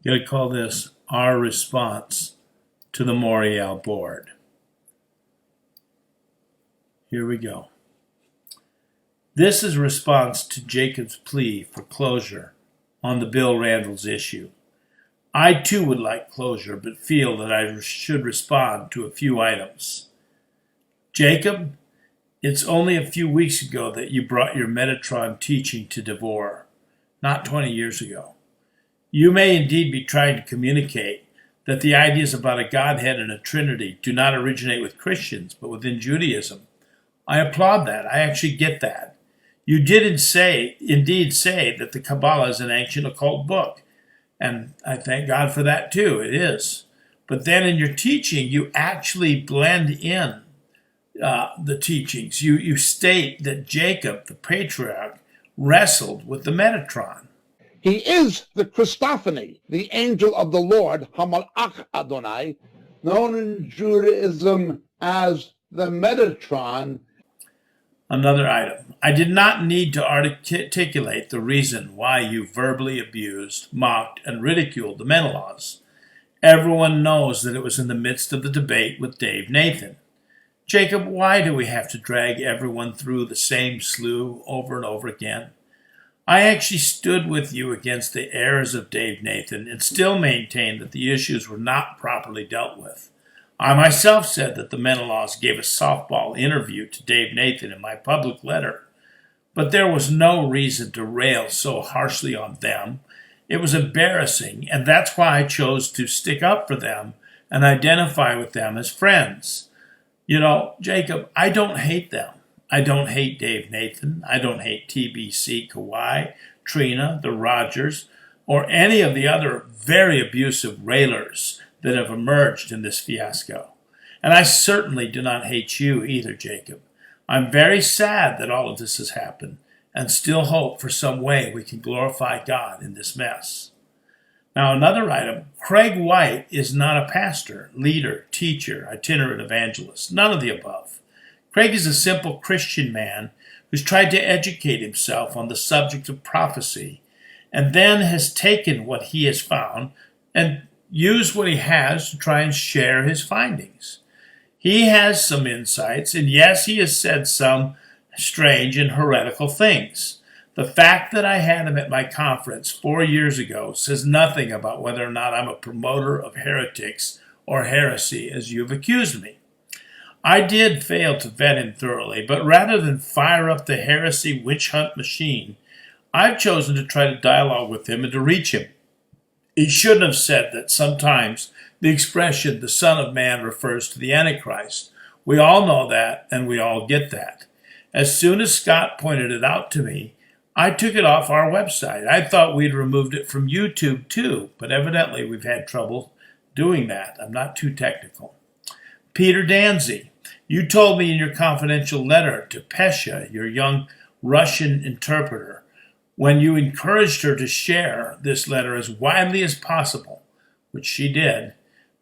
You gotta call this our response to the Moriel board. Here we go. This is a response to Jacob's plea for closure on the Bill Randles issue. I too would like closure, but feel that I should respond to a few items. Jacob, it's only a few weeks ago that you brought your Metatron teaching to Devore, not 20 years ago. You may indeed be trying to communicate that the ideas about a Godhead and a Trinity do not originate with Christians, but within Judaism. I applaud that. I actually get that. You did indeed say that the Kabbalah is an ancient occult book, and I thank God for that too. It is. But then in your teaching, you actually blend in the teachings. You state that Jacob, the patriarch, wrestled with the Metatron. He is the Christophany, the angel of the Lord, Hamalach Adonai, known in Judaism as the Metatron. Another item. I did not need to articulate the reason why you verbally abused, mocked, and ridiculed the Menelaus. Everyone knows that it was in the midst of the debate with Dave Nathan. Jacob, why do we have to drag everyone through the same slough over and over again? I actually stood with you against the errors of Dave Nathan and still maintained that the issues were not properly dealt with. I myself said that the Menelaus gave a softball interview to Dave Nathan in my public letter, but there was no reason to rail so harshly on them. It was embarrassing, and that's why I chose to stick up for them and identify with them as friends. You know, Jacob, I don't hate them. I don't hate Dave Nathan. I don't hate TBC, Kawhi, Trina, the Rogers, or any of the other very abusive railers that have emerged in this fiasco. And I certainly do not hate you either, Jacob. I'm very sad that all of this has happened and still hope for some way we can glorify God in this mess. Now, another item. Craig White is not a pastor, leader, teacher, itinerant evangelist, none of the above. Craig is a simple Christian man who's tried to educate himself on the subject of prophecy and then has taken what he has found and used what he has to try and share his findings. He has some insights, and yes, he has said some strange and heretical things. The fact that I had him at my conference 4 years ago says nothing about whether or not I'm a promoter of heretics or heresy, as you've accused me. I did fail to vet him thoroughly, but rather than fire up the heresy witch hunt machine, I've chosen to try to dialogue with him and to reach him. He shouldn't have said that sometimes the expression, the Son of Man, refers to the Antichrist. We all know that, and we all get that. As soon as Scott pointed it out to me, I took it off our website. I thought we'd removed it from YouTube too, but evidently we've had trouble doing that. I'm not too technical. Peter Danzy, you told me in your confidential letter to Pesha, your young Russian interpreter, when you encouraged her to share this letter as widely as possible, which she did,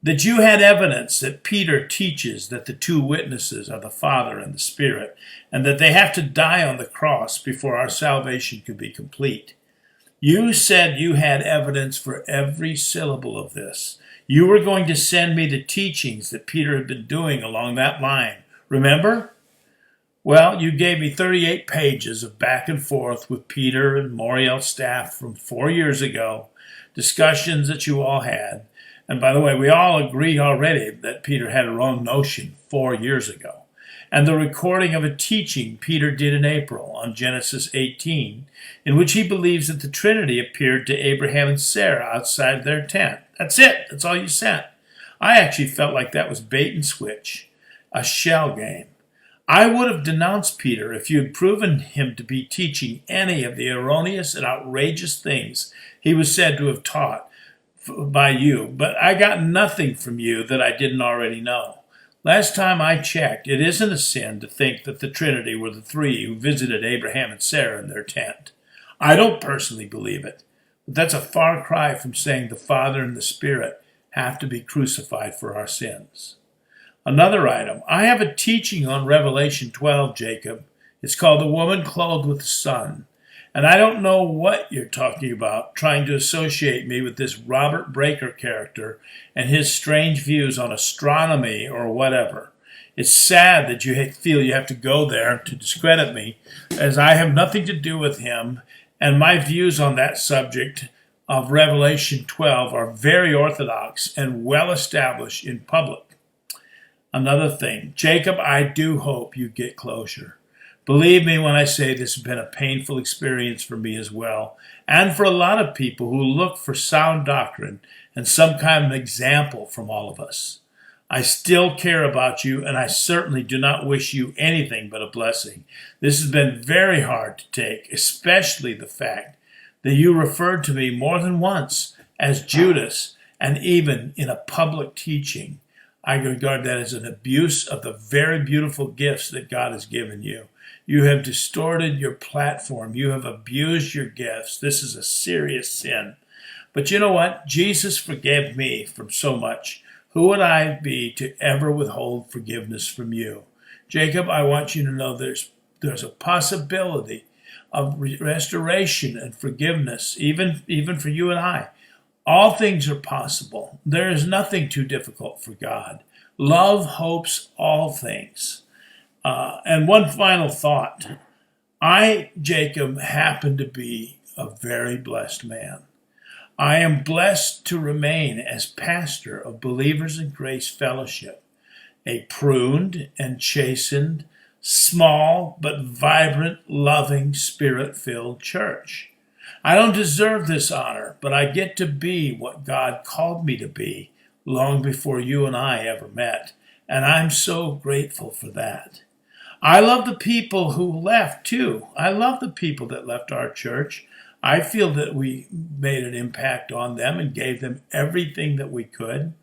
that you had evidence that Peter teaches that the two witnesses are the Father and the Spirit, and that they have to die on the cross before our salvation could be complete. You said you had evidence for every syllable of this. You were going to send me the teachings that Peter had been doing along that line. Remember? Well, you gave me 38 pages of back and forth with Peter and Moriel staff from 4 years ago, discussions that you all had. And by the way, we all agree already that Peter had a wrong notion 4 years ago. And the recording of a teaching Peter did in April on Genesis 18, in which he believes that the Trinity appeared to Abraham and Sarah outside their tent. That's it. That's all you sent. I actually felt like that was bait and switch, a shell game. I would have denounced Peter if you had proven him to be teaching any of the erroneous and outrageous things he was said to have taught by you, but I got nothing from you that I didn't already know. Last time I checked, it isn't a sin to think that the Trinity were the three who visited Abraham and Sarah in their tent. I don't personally believe it, but that's a far cry from saying the Father and the Spirit have to be crucified for our sins. Another item. I have a teaching on Revelation 12, Jacob. It's called The Woman Clothed with the Sun. And I don't know what you're talking about, trying to associate me with this Robert Breaker character and his strange views on astronomy or whatever. It's sad that you feel you have to go there to discredit me, as I have nothing to do with him, and my views on that subject of Revelation 12 are very orthodox and well established in public. Another thing, Jacob, I do hope you get closure. Believe me when I say this has been a painful experience for me as well, and for a lot of people who look for sound doctrine and some kind of example from all of us. I still care about you, and I certainly do not wish you anything but a blessing. This has been very hard to take, especially the fact that you referred to me more than once as Judas, and even in a public teaching. I regard that as an abuse of the very beautiful gifts that God has given you. You have distorted your platform. You have abused your gifts. This is a serious sin. But you know what? Jesus forgave me from so much. Who would I be to ever withhold forgiveness from you? Jacob, I want you to know there's a possibility of restoration and forgiveness, even for you and I. All things are possible. There is nothing too difficult for God. Love hopes all things. And one final thought. I, Jacob, happen to be a very blessed man. I am blessed to remain as pastor of Believers in Grace Fellowship, a pruned and chastened, small but vibrant, loving, spirit-filled church. I don't deserve this honor, but I get to be what God called me to be long before you and I ever met, and I'm so grateful for that. I love the people who left, too. I love the people that left our church. I feel that we made an impact on them and gave them everything that we could.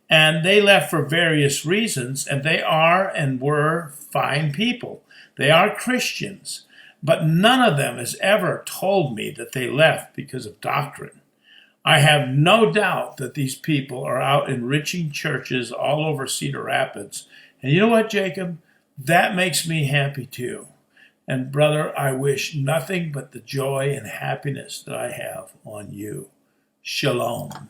And they left for various reasons, and they are and were fine people. They are Christians, but none of them has ever told me that they left because of doctrine. I have no doubt that these people are out enriching churches all over Cedar Rapids. And you know what, Jacob? That makes me happy too. And brother, I wish nothing but the joy and happiness that I have on you. Shalom.